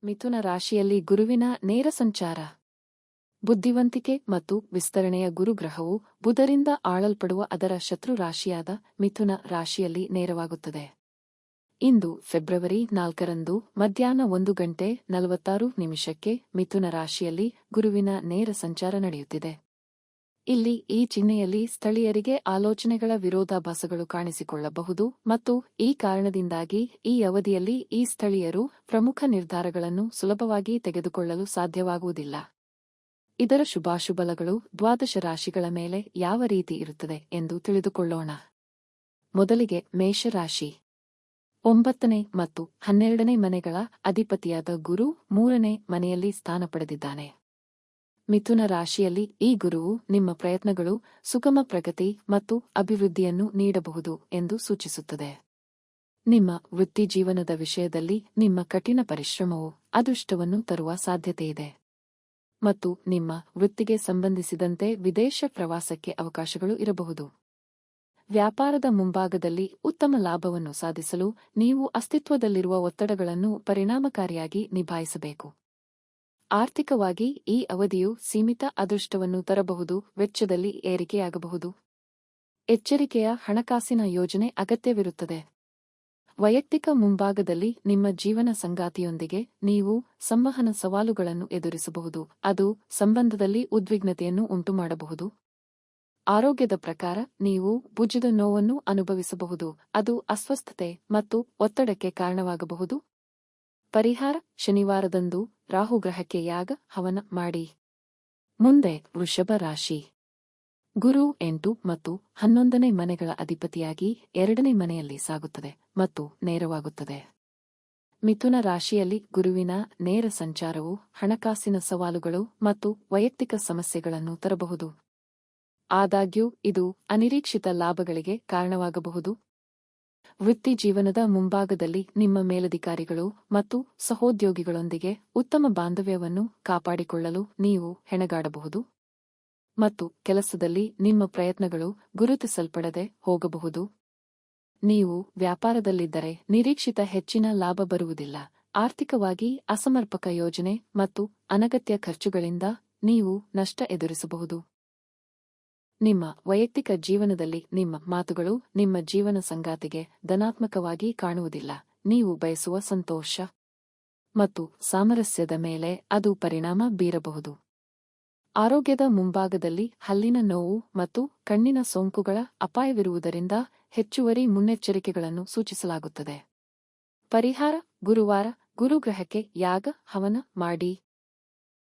ಮಿಥುನ ರಾಶಿಯಲ್ಲಿ ಗುರುವಿನ ನೇರ ಸಂಚಾರ. ಬುದ್ಧಿವಂತಿಕೆ ಮತ್ತು ವಿಸ್ತರಣೆಯ ಗುರುಗ್ರಹವು ಬುಧರಿಂದ ಆಳಲ್ಪಡುವ ಅದರ ಶತ್ರು ರಾಶಿಯಾದ ಮಿಥುನ ರಾಶಿಯಲ್ಲಿ ನೇರವಾಗುತ್ತದೆ. ಇಂದು ಫೆಬ್ರವರಿ 4ರಂದು ಮಧ್ಯಾಹ್ನ 1:46 ಮಿಥುನ ರಾಶಿಯಲ್ಲಿ ಗುರುವಿನ ನೇರ ಸಂಚಾರ ನಡೆಯುತ್ತಿದೆ. ಇಲ್ಲಿ ಈ ಚಿಹ್ನೆಯಲ್ಲಿ ಸ್ಥಳೀಯರಿಗೆ ಆಲೋಚನೆಗಳ ವಿರೋಧಾಭಾಸಗಳು ಕಾಣಿಸಿಕೊಳ್ಳಬಹುದು ಮತ್ತು ಈ ಕಾರಣದಿಂದಾಗಿ ಈ ಅವಧಿಯಲ್ಲಿ ಈ ಸ್ಥಳೀಯರು ಪ್ರಮುಖ ನಿರ್ಧಾರಗಳನ್ನು ಸುಲಭವಾಗಿ ತೆಗೆದುಕೊಳ್ಳಲು ಸಾಧ್ಯವಾಗುವುದಿಲ್ಲ. ಇದರ ಶುಭಾಶುಭಲಗಳು ದ್ವಾದಶ ರಾಶಿಗಳ ಮೇಲೆ ಯಾವ ರೀತಿ ಇರುತ್ತದೆ ಎಂದು ತಿಳಿದುಕೊಳ್ಳೋಣ. ಮೊದಲಿಗೆ ಮೇಷರಾಶಿ. 9ನೇ ಮತ್ತು 12ನೇ ಮನೆಗಳ ಅಧಿಪತಿಯಾದ ಗುರು 3ನೇ ಮನೆಯಲ್ಲಿ ಸ್ಥಾನ ಪಡೆದಿದ್ದಾನೆ. ಮಿಥುನ ರಾಶಿಯಲ್ಲಿ ಈ ಗುರುವು ನಿಮ್ಮ ಪ್ರಯತ್ನಗಳು ಸುಗಮ ಪ್ರಗತಿ ಮತ್ತು ಅಭಿವೃದ್ಧಿಯನ್ನು ನೀಡಬಹುದು ಎಂದು ಸೂಚಿಸುತ್ತದೆ. ನಿಮ್ಮ ವೃತ್ತಿಜೀವನದ ವಿಷಯದಲ್ಲಿ ನಿಮ್ಮ ಕಠಿಣ ಪರಿಶ್ರಮವು ಅದೃಷ್ಟವನ್ನು ತರುವ ಸಾಧ್ಯತೆಯಿದೆ ಮತ್ತು ನಿಮ್ಮ ವೃತ್ತಿಗೆ ಸಂಬಂಧಿಸಿದಂತೆ ವಿದೇಶ ಪ್ರವಾಸಕ್ಕೆ ಅವಕಾಶಗಳು ಇರಬಹುದು. ವ್ಯಾಪಾರದ ಮುಂಭಾಗದಲ್ಲಿ ಉತ್ತಮ ಲಾಭವನ್ನು ಸಾಧಿಸಲು ನೀವು ಅಸ್ತಿತ್ವದಲ್ಲಿರುವ ಒತ್ತಡಗಳನ್ನು ಪರಿಣಾಮಕಾರಿಯಾಗಿ ನಿಭಾಯಿಸಬೇಕು. ಆರ್ಥಿಕವಾಗಿ ಈ ಅವಧಿಯು ಸೀಮಿತ ಅದೃಷ್ಟವನ್ನು ತರಬಹುದು, ವೆಚ್ಚದಲ್ಲಿ ಏರಿಕೆಯಾಗಬಹುದು. ಎಚ್ಚರಿಕೆಯ ಹಣಕಾಸಿನ ಯೋಜನೆ ಅಗತ್ಯವಿರುತ್ತದೆ. ವೈಯಕ್ತಿಕ ಮುಂಭಾಗದಲ್ಲಿ ನಿಮ್ಮ ಜೀವನ ಸಂಗಾತಿಯೊಂದಿಗೆ ನೀವು ಸಂವಹನ ಸವಾಲುಗಳನ್ನು ಎದುರಿಸಬಹುದು, ಅದು ಸಂಬಂಧದಲ್ಲಿ ಉದ್ವಿಗ್ನತೆಯನ್ನು ಉಂಟುಮಾಡಬಹುದು. ಆರೋಗ್ಯದ ಪ್ರಕಾರ ನೀವು ಭುಜದ ನೋವನ್ನು ಅನುಭವಿಸಬಹುದು, ಅದು ಅಸ್ವಸ್ಥತೆ ಮತ್ತು ಒತ್ತಡಕ್ಕೆ ಕಾರಣವಾಗಬಹುದು. ಪರಿಹಾರ: ಶನಿವಾರದಂದು ರಾಹುಗ್ರಹಕ್ಕೆ ಯಾಗ ಹವನ ಮಾಡಿ. ಮುಂದೆ ವೃಷಭ ರಾಶಿ. ಗುರು 8 ಮತ್ತು 11ನೇ ಮನೆಗಳ ಅಧಿಪತಿಯಾಗಿ 2ನೇ ಮನೆಯಲ್ಲಿ ಸಾಗುತ್ತದೆ ಮತ್ತು ನೇರವಾಗುತ್ತದೆ. ಮಿಥುನ ರಾಶಿಯಲ್ಲಿ ಗುರುವಿನ ನೇರ ಸಂಚಾರವು ಹಣಕಾಸಿನ ಸವಾಲುಗಳು ಮತ್ತು ವೈಯಕ್ತಿಕ ಸಮಸ್ಯೆಗಳನ್ನು ತರಬಹುದು. ಆದಾಗ್ಯೂ ಇದು ಅನಿರೀಕ್ಷಿತ ಲಾಭಗಳಿಗೆ ಕಾರಣವಾಗಬಹುದು. ವೃತ್ತಿಜೀವನದ ಮುಂಭಾಗದಲ್ಲಿ ನಿಮ್ಮ ಮೇಲಧಿಕಾರಿಗಳು ಮತ್ತು ಸಹೋದ್ಯೋಗಿಗಳೊಂದಿಗೆ ಉತ್ತಮ ಬಾಂಧವ್ಯವನ್ನು ಕಾಪಾಡಿಕೊಳ್ಳಲು ನೀವು ಹೆಣಗಾಡಬಹುದು ಮತ್ತು ಕೆಲಸದಲ್ಲಿ ನಿಮ್ಮ ಪ್ರಯತ್ನಗಳು ಗುರುತಿಸಲ್ಪಡದೆ ಹೋಗಬಹುದು. ನೀವು ವ್ಯಾಪಾರದಲ್ಲಿದ್ದರೆ ನಿರೀಕ್ಷಿತ ಹೆಚ್ಚಿನ ಲಾಭ ಬರುವುದಿಲ್ಲ. ಆರ್ಥಿಕವಾಗಿ ಅಸಮರ್ಪಕ ಯೋಜನೆ ಮತ್ತು ಅನಗತ್ಯ ಖರ್ಚುಗಳಿಂದ ನೀವು ನಷ್ಟ ಎದುರಿಸಬಹುದು. ನಿಮ್ಮ ವೈಯಕ್ತಿಕ ಜೀವನದಲ್ಲಿ ನಿಮ್ಮ ಮಾತುಗಳು ನಿಮ್ಮ ಜೀವನ ಸಂಗಾತಿಗೆ ಧನಾತ್ಮಕವಾಗಿ ಕಾಣುವುದಿಲ್ಲ. ನೀವು ಬಯಸುವ ಸಂತೋಷ ಮತ್ತು ಸಾಮರಸ್ಯದ ಮೇಲೆ ಅದು ಪರಿಣಾಮ ಬೀರಬಹುದು. ಆರೋಗ್ಯದ ಮುಂಭಾಗದಲ್ಲಿ ಹಲ್ಲಿನ ನೋವು ಮತ್ತು ಕಣ್ಣಿನ ಸೋಂಕುಗಳ ಅಪಾಯವಿರುವುದರಿಂದ ಹೆಚ್ಚುವರಿ ಮುನ್ನೆಚ್ಚರಿಕೆಗಳನ್ನು ಸೂಚಿಸಲಾಗುತ್ತದೆ. ಪರಿಹಾರ: ಗುರುವಾರ ಗುರುಗ್ರಹಕ್ಕೆ ಯಾಗ ಹವನ ಮಾಡಿ.